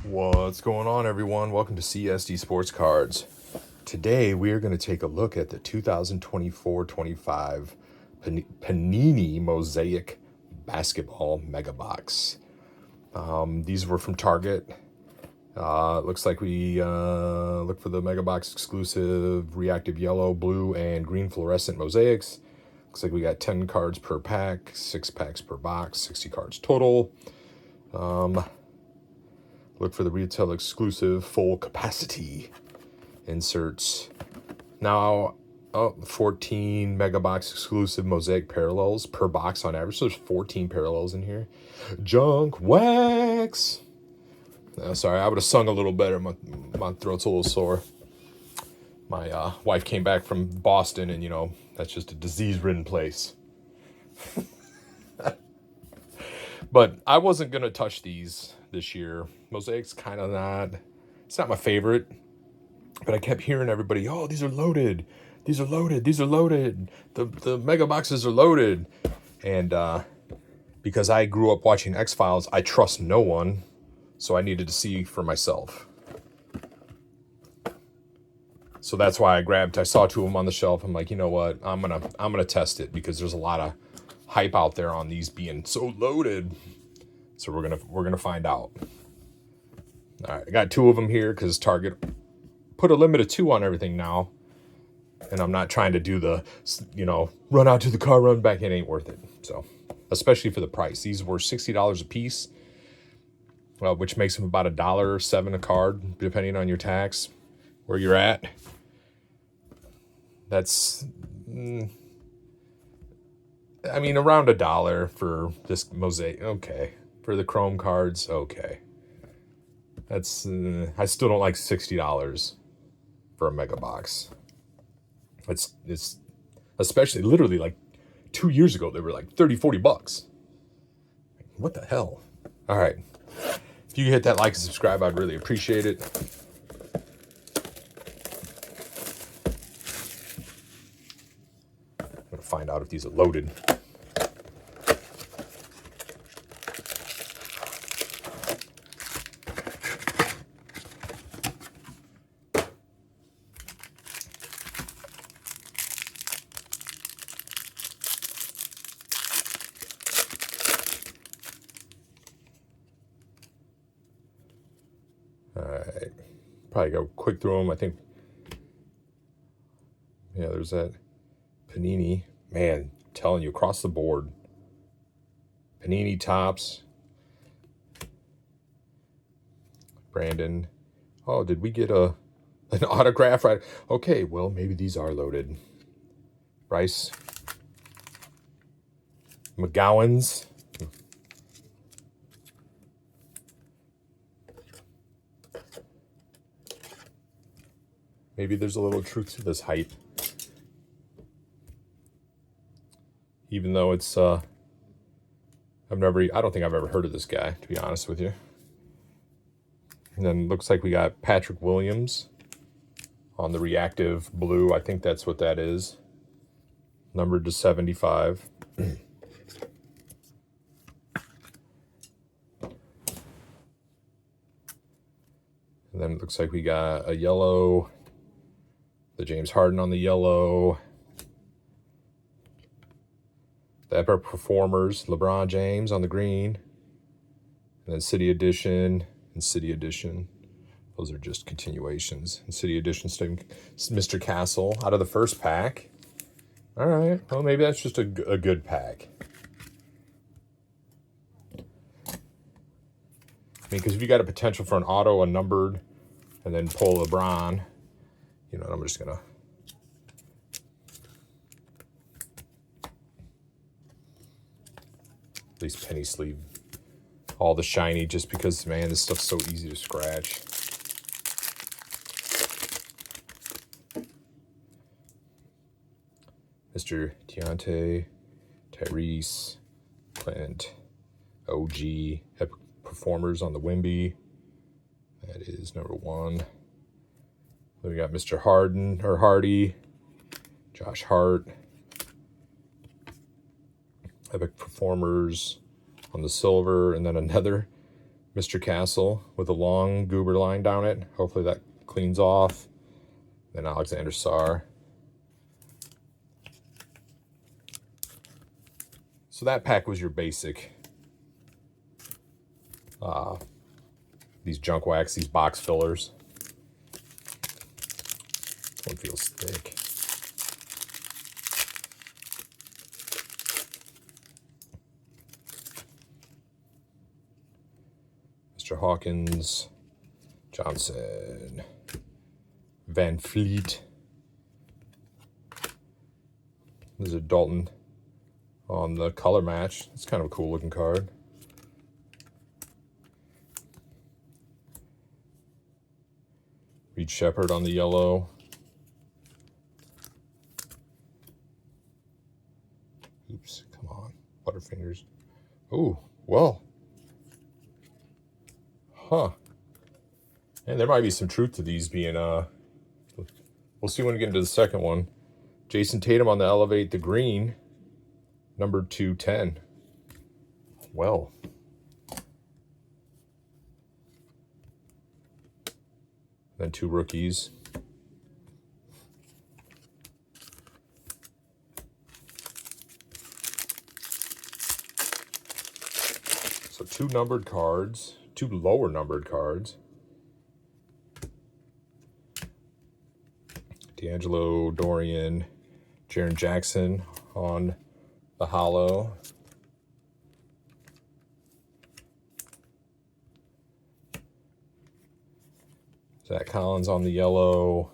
What's going on, everyone? Welcome to CSD Sports Cards. Today, we are going to take a look at the 2024-25 Panini Mosaic Basketball Mega Box. These were from Target. Looks like we look for the Mega Box exclusive reactive yellow, blue, and green fluorescent mosaics. Looks like we got 10 cards per pack, 6 packs per box, 60 cards total. Look for the retail exclusive full capacity inserts. Now, 14 mega box exclusive mosaic parallels per box on average. So there's 14 parallels in here. Junk wax. Sorry, I would have sung a little better. My throat's a little sore. My wife came back from Boston, and that's just a disease-ridden place. But I wasn't gonna touch these this year. Mosaic's kind of it's not my favorite, but I kept hearing everybody, oh, these are loaded, these are loaded, these are loaded, the mega boxes are loaded. And because I grew up watching X-Files, I trust no one, so I needed to see for myself. So that's why I saw 2 of them on the shelf. I'm like, you know what, I'm gonna test it, because there's a lot of hype out there on these being so loaded. So we're gonna find out. All right, I got 2 of them here because Target put a limit of 2 on everything now, and I'm not trying to do the run out to the car, run back. It ain't worth it. So, especially for the price, these were $60 a piece, which makes them about $1.07 a card, depending on your tax, where you're at. That's around $1 for this mosaic. Okay. For the chrome cards, okay. That's I still don't like $60 for a mega box. It's especially literally like 2 years ago they were like $30-$40. What the hell? All right. If you hit that like and subscribe, I'd really appreciate it. I'm gonna find out if these are loaded. All right, probably go quick through them. I think, yeah, there's that Panini. Man, I'm telling you, across the board. Panini tops. Brandon. Oh, did we get an autograph? Right. Okay, well, maybe these are loaded. Rice. McGowan's. Maybe there's a little truth to this hype. Even though it's, I don't think I've ever heard of this guy, to be honest with you. And then looks like we got Patrick Williams on the reactive blue. I think that's what that is. Numbered to 75. And then it looks like we got a yellow, the James Harden on the yellow, the Epic Performers, LeBron James on the green, and then City Edition and City Edition. Those are just continuations. And City Edition, Mr. Castle out of the first pack. All right, well, maybe that's just a good pack. Because if you got a potential for an auto, a numbered, and then pull LeBron, I'm just gonna. At least penny sleeve all the shiny, just because, man, this stuff's so easy to scratch. Mr. Deontay, Tyrese, Clint, OG, Epic Performers on the Wimby. That is number 1. Then we got Mr. Hardy, Josh Hart, Epic Performers on the silver, and then another Mr. Castle with a long goober line down it. Hopefully that cleans off. Then Alexander Sarr. So that pack was your basic. These junk wax, these box fillers. This one feels thick. Mr. Hawkins, Johnson, Van Fleet. There's a Dalton on the color match. It's kind of a cool looking card. Reed Shepherd on the yellow. Oops, come on. Butterfingers. Oh, well. Huh. And there might be some truth to these being, we'll see when we get into the second one. Jason Tatum on the Elevate the Green, number 210. Well. Then 2 rookies. So 2 numbered cards, 2 lower numbered cards. D'Angelo, Dorian, Jaren Jackson on the hollow. Zach Collins on the yellow.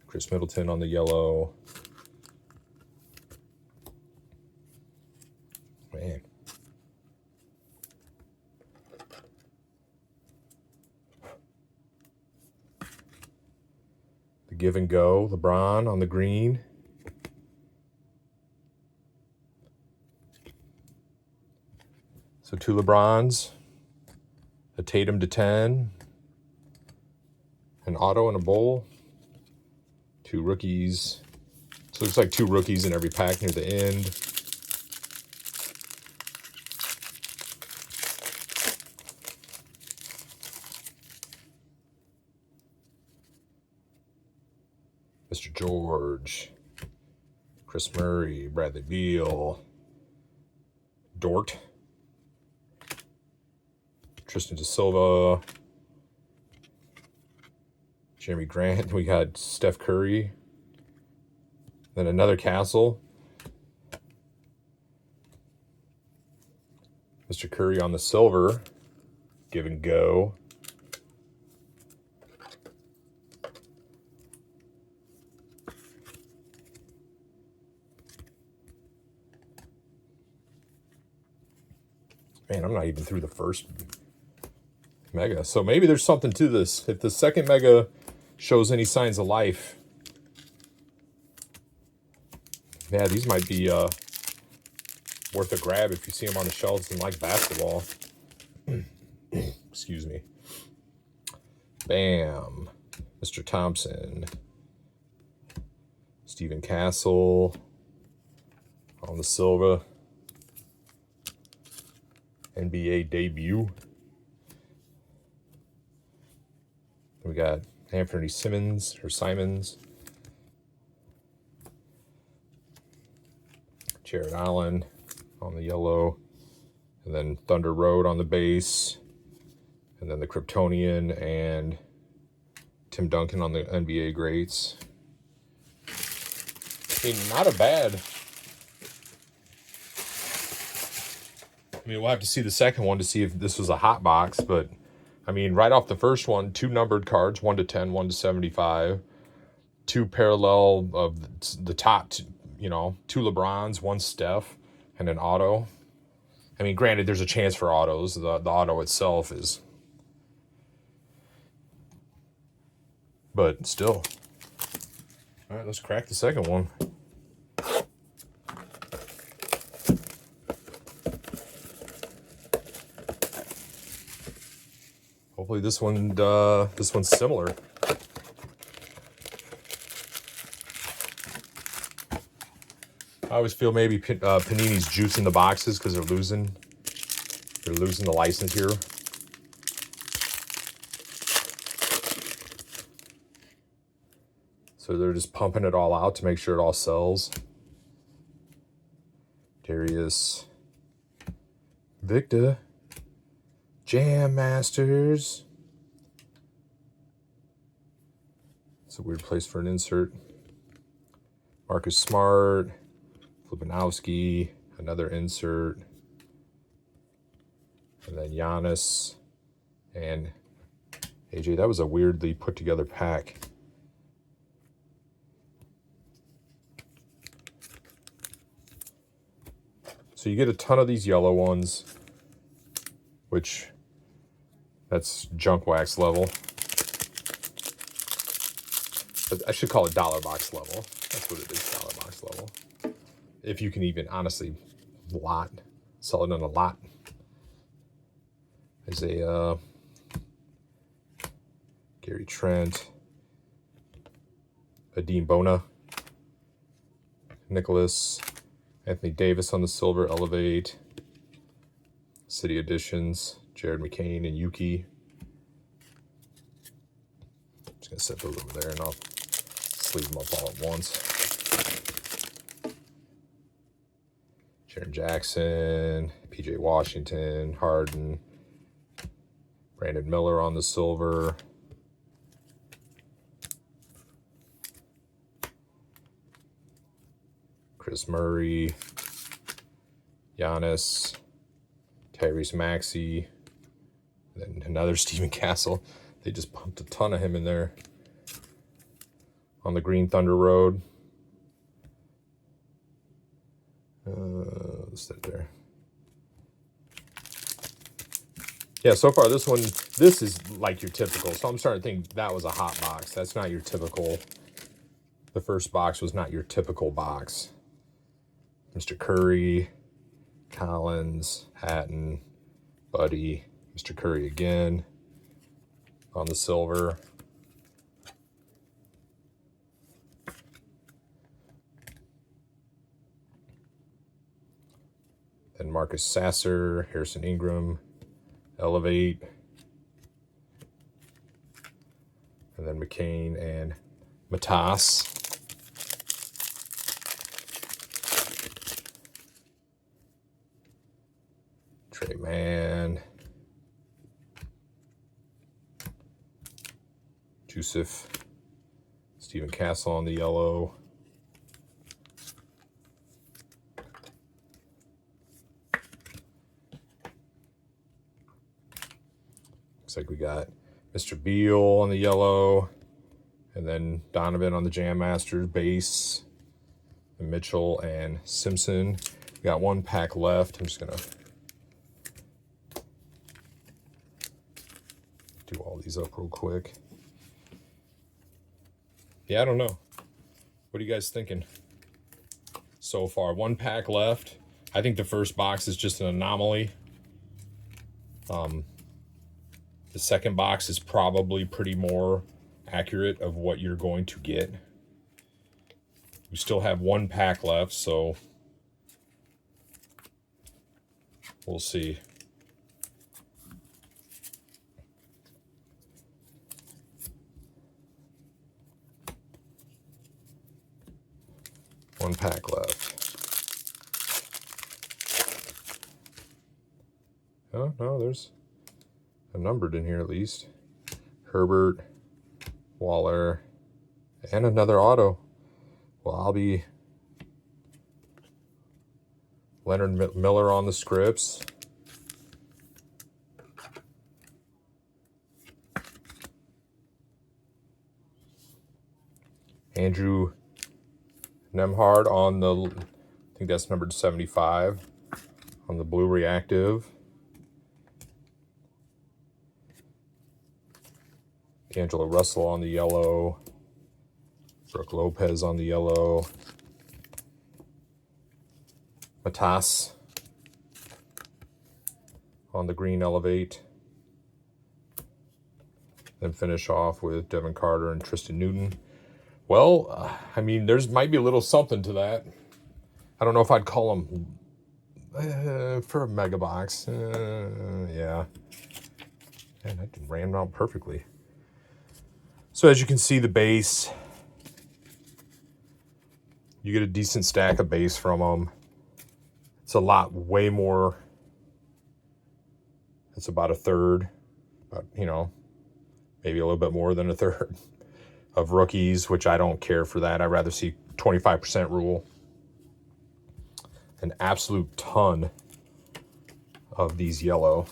Chris Middleton on the yellow. Man. The give and go. LeBron on the green. So 2 LeBrons. A Tatum to 10, an auto and a bowl, 2 rookies. So it looks like 2 rookies in every pack near the end. Mr. George, Chris Murray, Bradley Beal, Dort. Tristan Da Silva, Jeremy Grant. We got Steph Curry. Then another Castle. Mr. Curry on the silver. Give and go. Man, I'm not even through the first Mega. So maybe there's something to this. If the second Mega shows any signs of life, yeah, these might be worth a grab if you see them on the shelves and like basketball. Excuse me. Bam. Mr. Thompson. Stephen Castle on the silver. NBA debut. We got Anthony Simons. Jared Allen on the yellow. And then Thunder Road on the base. And then the Kryptonian and Tim Duncan on the NBA greats. I mean, not a bad. I mean, we'll have to see the second one to see if this was a hot box, but I mean, right off the first one, 2 numbered cards, 1 to 10, 1 to 75. 2 parallel of the top, 2 LeBrons, 1 Steph, and an auto. I mean, granted, there's a chance for autos. The auto itself is, but still. All right, let's crack the second one. Hopefully this one's similar. I always feel maybe Panini's juicing the boxes because they're losing They're losing the license here. So they're just pumping it all out to make sure it all sells. Darius, Victor, Jam Masters. It's a weird place for an insert. Marcus Smart, Flipanowski, another insert. And then Giannis and AJ. That was a weirdly put together pack. So you get a ton of these yellow ones, which that's junk wax level. But I should call it dollar box level. That's what it is, dollar box level. If you can even honestly sell it on a lot. Isaiah, Gary Trent, Adeem Bona, Nicholas, Anthony Davis on the silver, Elevate, City Editions, Jared McCain and Yuki. I'm just going to set those over there and I'll sleeve them up all at once. Jaren Jackson, PJ Washington, Harden, Brandon Miller on the silver. Chris Murray, Giannis, Tyrese Maxey, then another Stephen Castle. They just pumped a ton of him in there. On the Green Thunder Road. Let's sit there. Yeah, so far this is like your typical. So I'm starting to think that was a hot box. That's not your typical. The first box was not your typical box. Mr. Curry, Collins, Hatton, Buddy, Mr. Curry again on the silver. Then Marcus Sasser, Harrison Ingram, Elevate, and then McCain and Matas. Trey Mann, Joseph, Stephen Castle on the yellow. Looks like we got Mr. Beal on the yellow, and then Donovan on the Jam Masters base, and Mitchell and Simpson. We got one pack left. I'm just gonna do all these up real quick. Yeah, I don't know. What are you guys thinking so far? One pack left. I think the first box is just an anomaly. The second box is probably pretty more accurate of what you're going to get. We still have one pack left, so we'll see. One pack left. Oh, no, there's a numbered in here at least. Herbert, Waller, and another auto. Well, I'll be Leonard Miller on the scripts. Andrew Nemhard on the, I think that's numbered 75 on the blue reactive. D'Angelo Russell on the yellow. Brooke Lopez on the yellow. Matas on the green Elevate. Then finish off with Devin Carter and Tristan Newton. Well, I mean, might be a little something to that. I don't know if I'd call them for a mega box. Yeah. And I ran out perfectly. So as you can see, the base, you get a decent stack of base from them. It's a lot, way more. It's about a third, you know, maybe a little bit more than a third of rookies, which I don't care for that. I'd rather see 25% rule. An absolute ton of these yellow.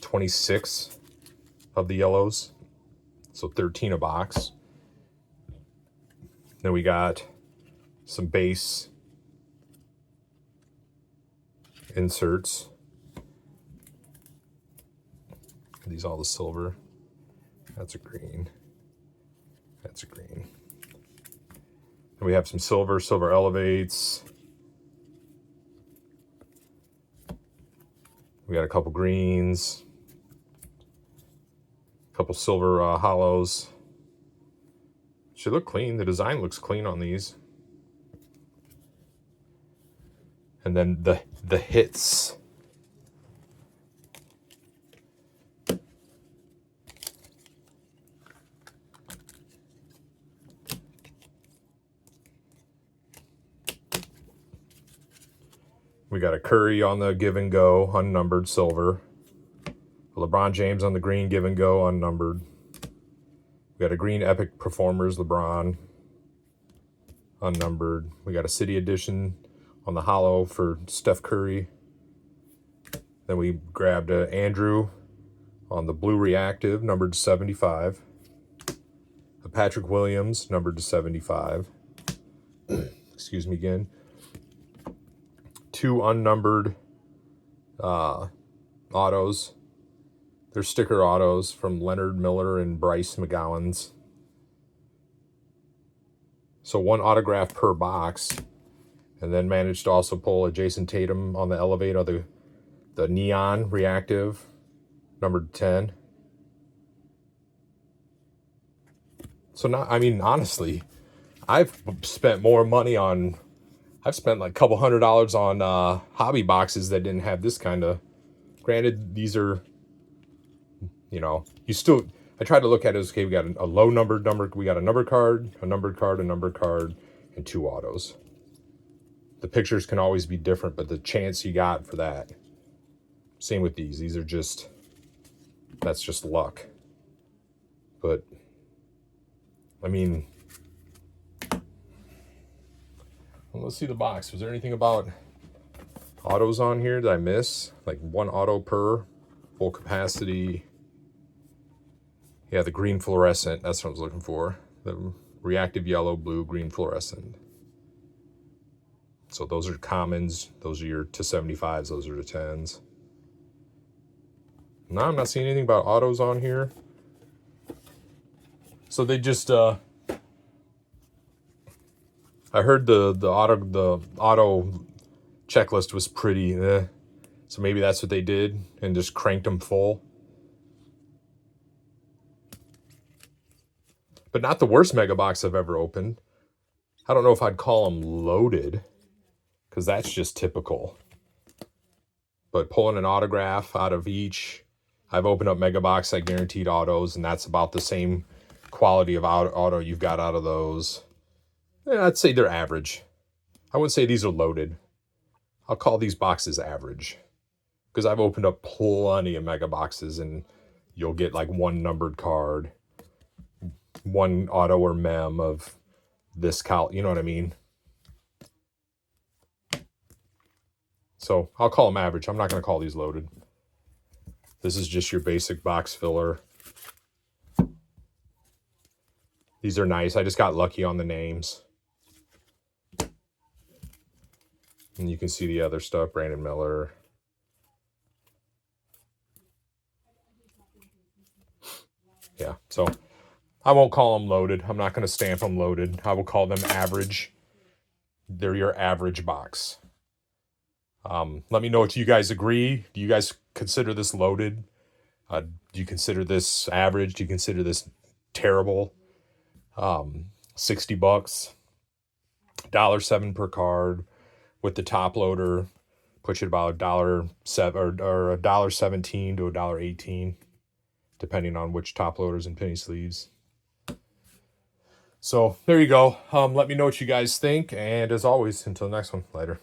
$26 of the yellows, so 13 a box. Then we got some base inserts. These all the silver. That's a green. That's a green. And we have some silver elevates. We got a couple greens. A couple silver hollows. Should look clean. The design looks clean on these. And then the hits. We got a Curry on the give and go, unnumbered, silver. A LeBron James on the green, give and go, unnumbered. We got a green Epic Performers LeBron, unnumbered. We got a City Edition on the hollow for Steph Curry. Then we grabbed a Andrew on the blue reactive, numbered to 75. A Patrick Williams, numbered to 75. Excuse me again. 2 unnumbered autos. They're sticker autos from Leonard Miller and Bryce McGowan's. So 1 autograph per box. And then managed to also pull a Jason Tatum on the elevator, the neon reactive, numbered 10. So now, I mean, honestly, I've spent more money on, I've spent like a couple $100 on hobby boxes that didn't have this kind of, granted, these are, you know, you still, I try to look at it as, okay, we got a low numbered number, we got a numbered card, a numbered card, a numbered card, and 2 autos. The pictures can always be different, but the chance you got for that. Same with these. These are just, that's just luck. But, I mean, well, let's see the box. Was there anything about autos on here that I miss? Like 1 auto per, full capacity. Yeah, the green fluorescent. That's what I was looking for. The reactive yellow, blue, green fluorescent. So those are commons. Those are your to 75s. Those are the 10s. No, I'm not seeing anything about autos on here. So they just, I heard the auto checklist was pretty, so maybe that's what they did and just cranked them full. But not the worst mega box I've ever opened. I don't know if I'd call them loaded, because that's just typical. But pulling an autograph out of each, I've opened up mega box, I guaranteed autos, and that's about the same quality of auto you've got out of those. Yeah, I'd say they're average. I wouldn't say these are loaded. I'll call these boxes average, because I've opened up plenty of mega boxes and you'll get like 1 numbered card, 1 auto or mem of this you know what I mean? So I'll call them average. I'm not going to call these loaded. This is just your basic box filler. These are nice. I just got lucky on the names. And you can see the other stuff, Brandon Miller. Yeah, so I won't call them loaded. I'm not going to stamp them loaded. I will call them average. They're your average box. Let me know if you guys agree. Do you guys consider this loaded? Do you consider this average? Do you consider this terrible? $60, $1.07 per card with the top loader, puts you about $1.07 or $1.17 to $1.18, depending on which top loaders and penny sleeves. So there you go. Let me know what you guys think, and as always, until the next one, later.